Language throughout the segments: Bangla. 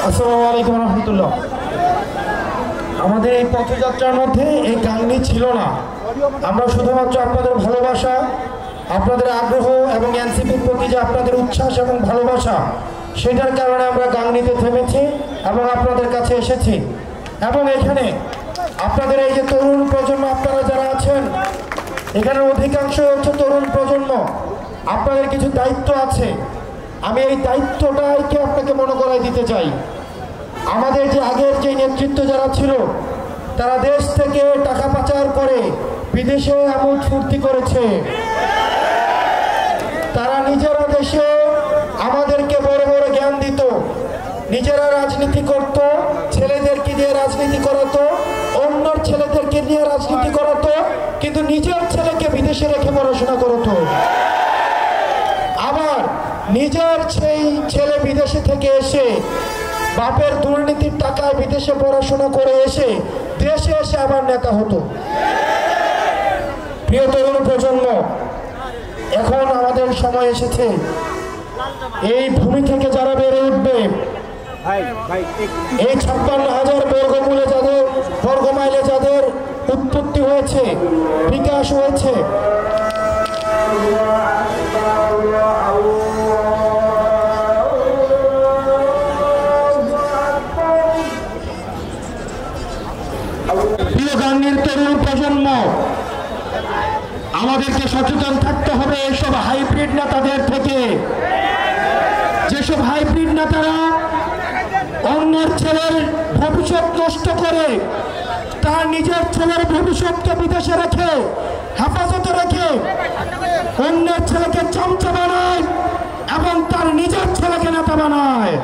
আসসালামু আলাইকুম রহমতুল্লাহ। আমাদের এই পথযাত্রার মধ্যে এই গানটি ছিল না। আমরা শুধুমাত্র আপনাদের ভালোবাসা, আপনাদের আগ্রহ এবং এনসিপির প্রতি যে আপনাদের উচ্ছ্বাস এবং ভালোবাসা, সেটার কারণে আমরা গান নিতে থেমেছি এবং আপনাদের কাছে এসেছি। এবং এখানে আপনাদের এই যে তরুণ প্রজন্ম, আপনারা যারা আছেন এখানে অধিকাংশ হচ্ছে তরুণ প্রজন্ম। আপনাদের কিছু দায়িত্ব আছে, আমি এই দায়িত্বটাকে আপনাকে মনে করাই দিতে চাই। আমাদের যে আগের যে নেতৃত্ব যারা ছিল, তারা দেশ থেকে টাকা পাচার করে বিদেশে আমোদ ফুর্তি করেছে। তারা নিজেরা দেশে আমাদেরকে বড় বড় জ্ঞান দিত, নিজেরা রাজনীতি করত, ছেলেদেরকে দিয়ে রাজনীতি করাতো, অন্য ছেলেদেরকে দিয়ে রাজনীতি করাতো, কিন্তু নিজের ছেলেকে বিদেশে রেখে পড়াশোনা করাতো। আবার নিজের সেই ছেলে বিদেশে থেকে এসে বাপের দুর্নীতির টাকায় বিদেশে পড়াশোনা করে এসে দেশে এসে আবার নেতা হতো। প্রিয় তরুণ প্রজন্ম, এখন আমাদের সময় এসেছে এই ভূমি থেকে যারা বেড়ে উঠবে, এই 56,000 বর্গমাইলে যাদের উৎপত্তি হয়েছে, বিকাশ হয়েছে, প্রিয় গানের তরুণ প্রজন্ম, আমাদেরকে সচেতন থাকতে হবে এসব হাইব্রিড নেতাদের থেকে। যেসব হাইব্রিড নেতারা অন্যের ছেলের ভবিষ্যৎ নষ্ট করে তার নিজের ছেলের ভবিষ্যৎকে বিদেশে রেখে, হেফাজতে রেখে অন্যের ছেলেকে চামচা বানায় এবং তার নিজের ছেলেকে নেতা বানায়।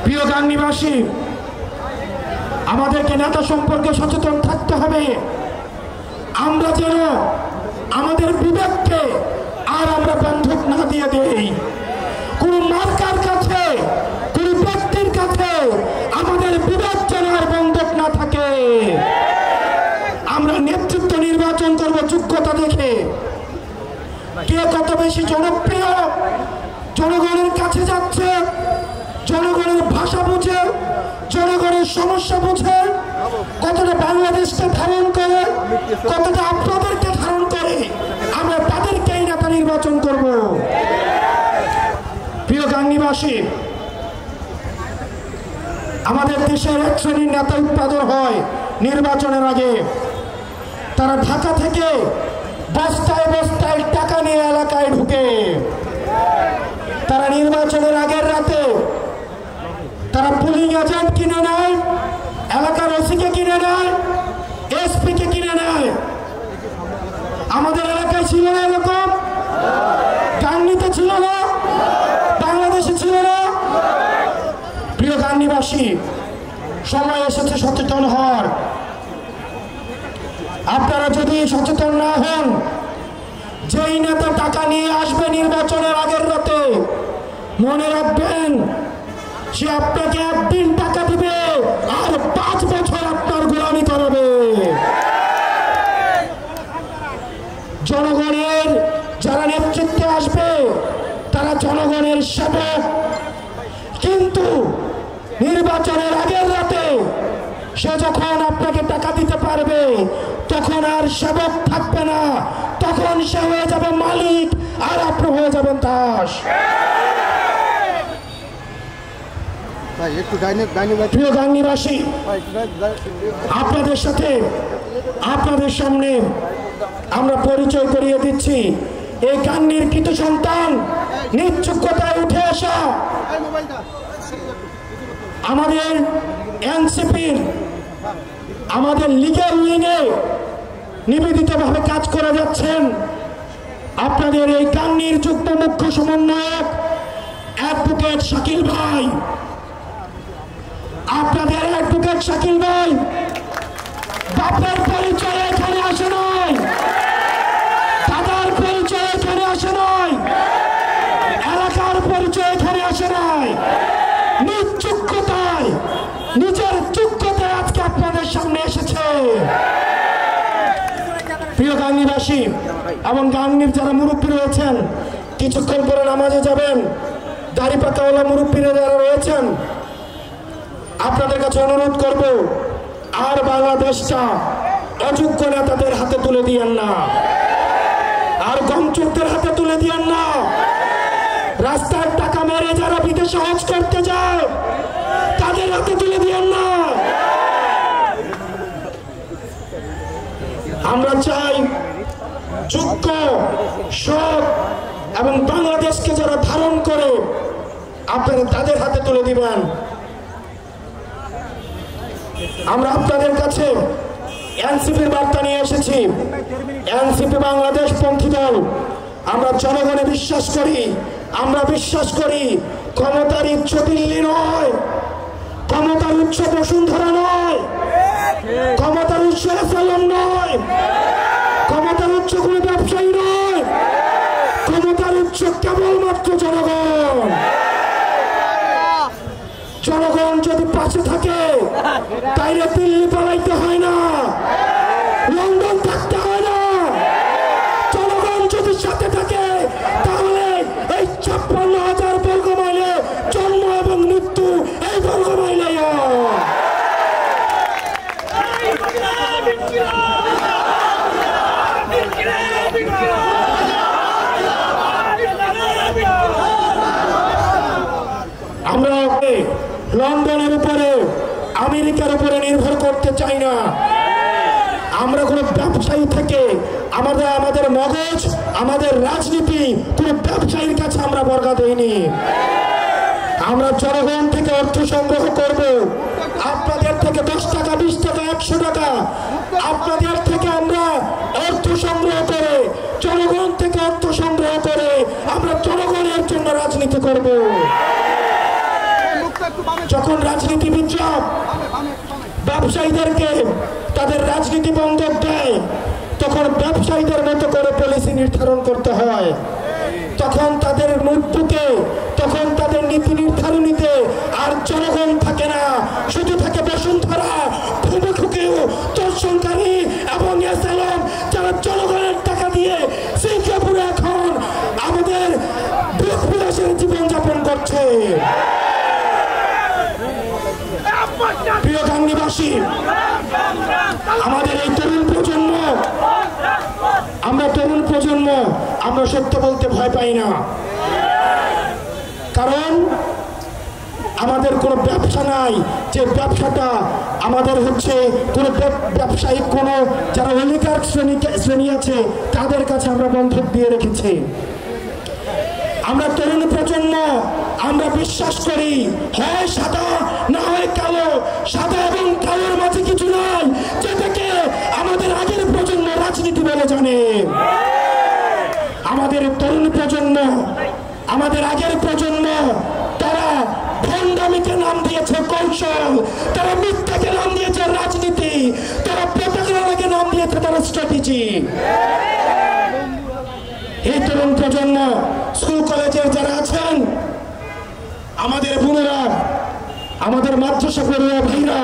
প্রিয় গাংনীবাসী, আমাদেরকে নেতা সম্পর্কে সচেতন থাকতে হবে। আমরা যেন আমাদের বিবেককে আর আমরা বন্ধক না দিয়ে দেই। কোন মার্কার কাছে, কোন ব্যক্তির কাছে আমাদের বিবেক যেন আর বন্ধক না থাকে। আমরা নেতৃত্ব নির্বাচন করব যোগ্যতা দেখে, কে কত বেশি জনপ্রিয়, জনগণের কাছে যাচ্ছে, জনগণের ভাষা বুঝে, জনগণের সমস্যা বুঝে, কতটা বাংলাদেশকে ধারণ করে, কতটা আপনাদেরকে ধারণ করে, আমরা তাদেরকেই নেতা নির্বাচন করব। প্রিয় গাংনীবাসী, আমাদের দেশের এক শ্রেণীর নেতা উৎপাদন হয় নির্বাচনের আগে। তারা ঢাকা থেকে বস্তায় বস্তায় টাকা নিয়ে এলাকায় ঢুকে, তারা নির্বাচনের আগের রাতে তারা পুলিং এজেন্ট কিনে নেয়, এলাকার ওসিকে কিনে নেয়, এসপি কে কিনে নেয়। আমাদের এলাকায় ছিল না এরকম? গাংনীতে ছিল না? বাংলাদেশে ছিল না? প্রিয় গাংনীবাসী, সময় এসেছে সচেতন হওয়ার। আপনারা যদি সচেতন না হন, যেই নেতা টাকা নিয়ে আসবে নির্বাচনের আগের রাতে, মনে রাখবেন সে আপনাকে একদিন টাকা দিবে আর 5 বছর আপনার গোলামি করবে। জনগণের যারা নেতৃত্বে আসবে তারা জনগণের সেবক, কিন্তু নির্বাচনের আগের রাতে সে যখন আপনাকে টাকা দিতে পারবে তখন আর সেবক থাকবে না, তখন সে হয়ে যাবে মালিক আর আপনি হয়ে যাবেন দাস। প্রিয় গাংনীবাসী, আপনাদের সাথে আপনাদের সামনে আমরা পরিচয় করিয়ে দিচ্ছি এই গাংনীর কৃত সন্তান, নিজ যোগ্যতায় উঠে আসা আমাদের এনসিপির, আমাদের লীগের উইংয়ে নিবেদিতভাবে কাজ করে যাচ্ছেন আপনাদের এই গাংনীর যুগ্ম মুখ্য সমন্বয়ক অ্যাডভোকেট শাকিল ভাই। আপনাদের অ্যাডভোকেট শাকিল ভাই বাপের পরিচয় এখানে আসে নাই, দাদার পরিচয় এখানে আসে নাই, এলাকার পরিচয় এখানে আসে নাই, নিজ যোগ্যতায়, নিজের যোগ্যতায় আজকে আপনাদের সামনে এসেছে। প্রিয় গাংনীবাসী এবং গাংনীর যারা মুরব্বী রয়েছেন, কিছুক্ষণ পরে নামাজে যাবেন, দাড়ি পাকাওয়ালা মুরব্বীরা যারা রয়েছেন আপনাদের কাছে অনুরোধ করব, আর বাংলাদেশটা অযোগ্য নেতাদের হাতে তুলে দিয়েন না, আর গমচোরদের হাতে তুলে দিয়েন না, রাস্তার টাকা মেরে যারা বিদেশে হজ করতে যায় তাদের হাতে তুলে দিয়েন না। আমরা চাই যোগ্য, সৎ এবং বাংলাদেশকে যারা ধারণ করে আপনারা তাদের হাতে তুলে দিবেন। আমরা আপনাদের কাছে এনসিপির বার্তা নিয়ে এসেছি। এনসিপি বাংলাদেশ পন্থী দল। আমরা জনগণে বিশ্বাস করি, আমরা বিশ্বাস করি ক্ষমতার উচ্চ দিল্লি নয়, ক্ষমতার উচ্চ বসুন্ধরা নয়, ক্ষমতার উচ্চ এসএলএম নয়, ক্ষমতার উচ্চ কোনো ব্যবসায়ী নয়, ক্ষমতার উচ্চ কেবলমাত্র জনগণ। জনগণ যদি পাশে থাকে তাইলে দিল্লি পালাইতে হয় না, লন্ডন থাকতে হয় না। জনগণ যদি সাথে থাকে তাহলে এই 56,000 বর্গ মাইলে জন্ম এবং মৃত্যু এই বর্গ মাইলে। আমরা লন্ডনের উপরে, আমেরিকার উপরে নির্ভর করতে চাই না। আমরা কোনো ব্যবসায়ী থেকে আমাদের মগজ, আমাদের রাজনীতি কোনো ব্যবসায়ীর কাছে আমরা বর্গা দেইনি। আমরা জনগণ থেকে অর্থ সংগ্রহ করব, আপনাদের থেকে 10 টাকা, 20 টাকা, 100 টাকা আপনাদের থেকে আমরা অর্থ সংগ্রহ করে, জনগণ থেকে অর্থ সংগ্রহ করে আমরা জনগণের জন্য রাজনীতি করব। যখন রাজনীতিবিদরা ব্যবসায়ীদেরকে তাদের রাজনীতি বন্ধক দেয় তখন ব্যবসায়ীদের মতো করে পলিসি নির্ধারণ করতে হয়, তখন তাদের নোটবুকে, তখন তাদের নীতি নির্ধারণীতে আর জনগণ থাকে না, শুধু থাকে বসুন্ধরা, ভূমিখুকেও দর্শনকারী এবং এসএলএম যারা জনগণের টাকা দিয়ে সিঙ্গাপুরে এখন আমাদের বিলাসের জীবনযাপন করছে। প্রিয় গাঙ্গীবাসী, আমাদের এই তরুণ প্রজন্ম, আমরা সত্য বলতে ভয় পাই না, কারণ আমাদের কোনো ব্যবসা নাই যে ব্যবসাটা আমাদের হচ্ছে কোনো ব্যবসায়িক কোনো যারা অলিগার্ক শ্রেণী আছে তাদের কাছে আমরা বন্ধক দিয়ে রেখেছি। আমরা তরুণ প্রজন্ম, আমরা বিশ্বাস করি হয় সাদা না হয় কালো, সাদা এবং কালোর মাঝে কিছু নাই, যেটাকে আমাদের আগের প্রজন্ম রাজনীতি বলে জানে। আমাদের তরুণ প্রজন্ম, আমাদের আগের প্রজন্ম তারা ভণ্ডামিকে নাম দিয়েছে কৌশল, তারা মিথ্যাকে নাম দিয়েছে রাজনীতি, তারা প্রতারণাকে নাম দিয়েছে তারা স্ট্র্যাটেজি। এই তরুণ প্রজন্ম, স্কুল কলেজের যারা আছেন, আমাদের বোনেরা, আমাদের মাদ্রাসা পড়ুয়া ভাইরা,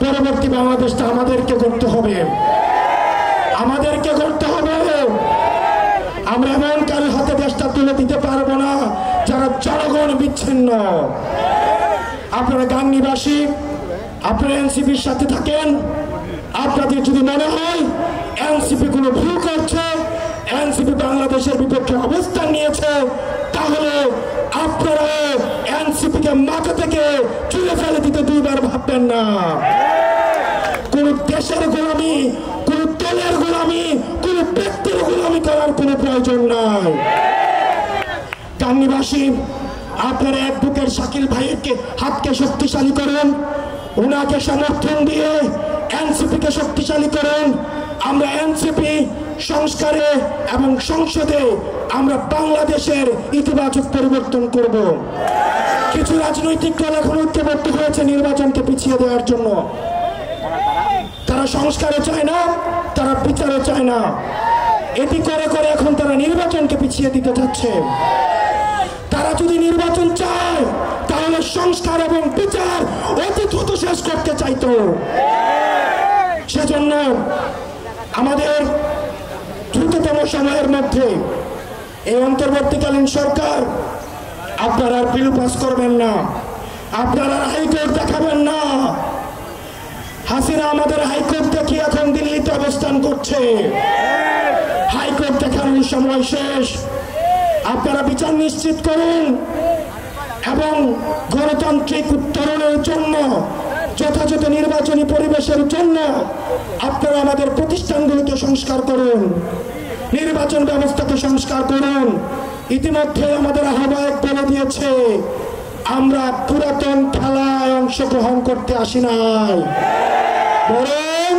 পরবর্তী বাংলাদেশটা আমাদেরকে করতে হবে, আমাদেরকে করতে হবে। আমরা এমন কারো হাতে দেশটা তুলে দিতে পারবো না যারা জনগণ বিচ্ছিন্ন। আপনারা গাঙ্গীবাসী, আপনারা এনসিপির সাথে থাকেন। আপনাদের যদি মনে হয় এনসিপি কোনো ভুল করছে, এনসিপি বাংলাদেশের বিপক্ষে অবস্থান নিয়েছে, তাহলে আপনারা এনসিপিকে মাথা থেকে চুলে ফেলে দিতে দুইবার ভাববেন না। কোন দেশের গোলামি, কোন দলের গোলামি, কোন ব্যক্তির গোলামি করার কোনো প্রয়োজন নাই। গাঙ্গীবাসী, আপনারা অ্যাডভোকেট শাকিল ভাইয়ের হাতকে শক্তিশালী করুন, ওনাকে সমর্থন দিয়ে এনসিপিকে শক্তিশালী করুন। আমরা এনসিপি সংস্কারে এবং সংসদে আমরা বাংলাদেশের ইতিবাচক পরিবর্তন করব। কিছু রাজনৈতিক দল এখন ঐক্যবদ্ধ হয়েছে নির্বাচনকে পিছিয়ে দেওয়ার জন্য। তারা সংস্কারও চায় না, তারা বিচারও চায় না। এটি করে করে এখন তারা নির্বাচনকে পিছিয়ে দিতে যাচ্ছে। তারা যদি নির্বাচন চায় তাহলে সংস্কার এবং বিচার অতি দ্রুত শেষ করতে চাইতো। সেজন্য আমাদের দ্রুততম সময়ের মধ্যে এই অন্তর্বর্তীকালীন সরকার আপনারা বিল পাস করবেন না। আপনারা হাইকোর্ট দেখাবেন না। হাসিনা আমাদের হাইকোর্ট দেখে এখন দিল্লিতে অবস্থান করছে। হাইকোর্ট দেখানোর সময় শেষ। আপনারা বিচার নিশ্চিত করুন এবং গণতান্ত্রিক উত্তরণের জন্য, যথাযথ নির্বাচনী পরিবেশের জন্য আপনারা আমাদের প্রতিষ্ঠানগুলোকে সংস্কার করুন, নির্বাচন ব্যবস্থাকে সংস্কার করুন। ইতিমধ্যে আমাদের আহ্বায়ক বলে দিয়েছে, আমরা পুরাতন খেলায় অংশগ্রহণ করতে আসি নাই, বরং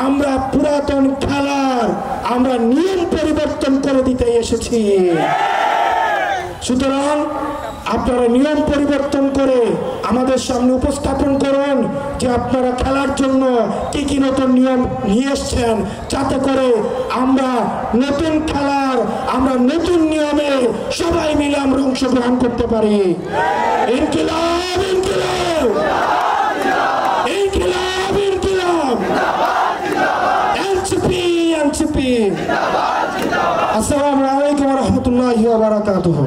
আমরা পুরাতন খেলার নিয়ম পরিবর্তন করে দিতে এসেছি। সুতরাং আপনারা নিয়ম পরিবর্তন করে আমাদের সামনে উপস্থাপন করুন যে আপনারা খেলার জন্য কি কি নতুন নিয়ম নিয়ে এসছেন, যাতে করে আমরা নতুন খেলার নতুন নিয়মে সবাই মিলে আমরা অংশগ্রহণ করতে পারি। ইনকিলাব ইনকিলাব ইনকিলাব ইনকিলাব, এনসিপি এনসিপি। আসসালামু আলাইকুম ওয়া রাহমাতুল্লাহি ওয়া বারাকাতুহু।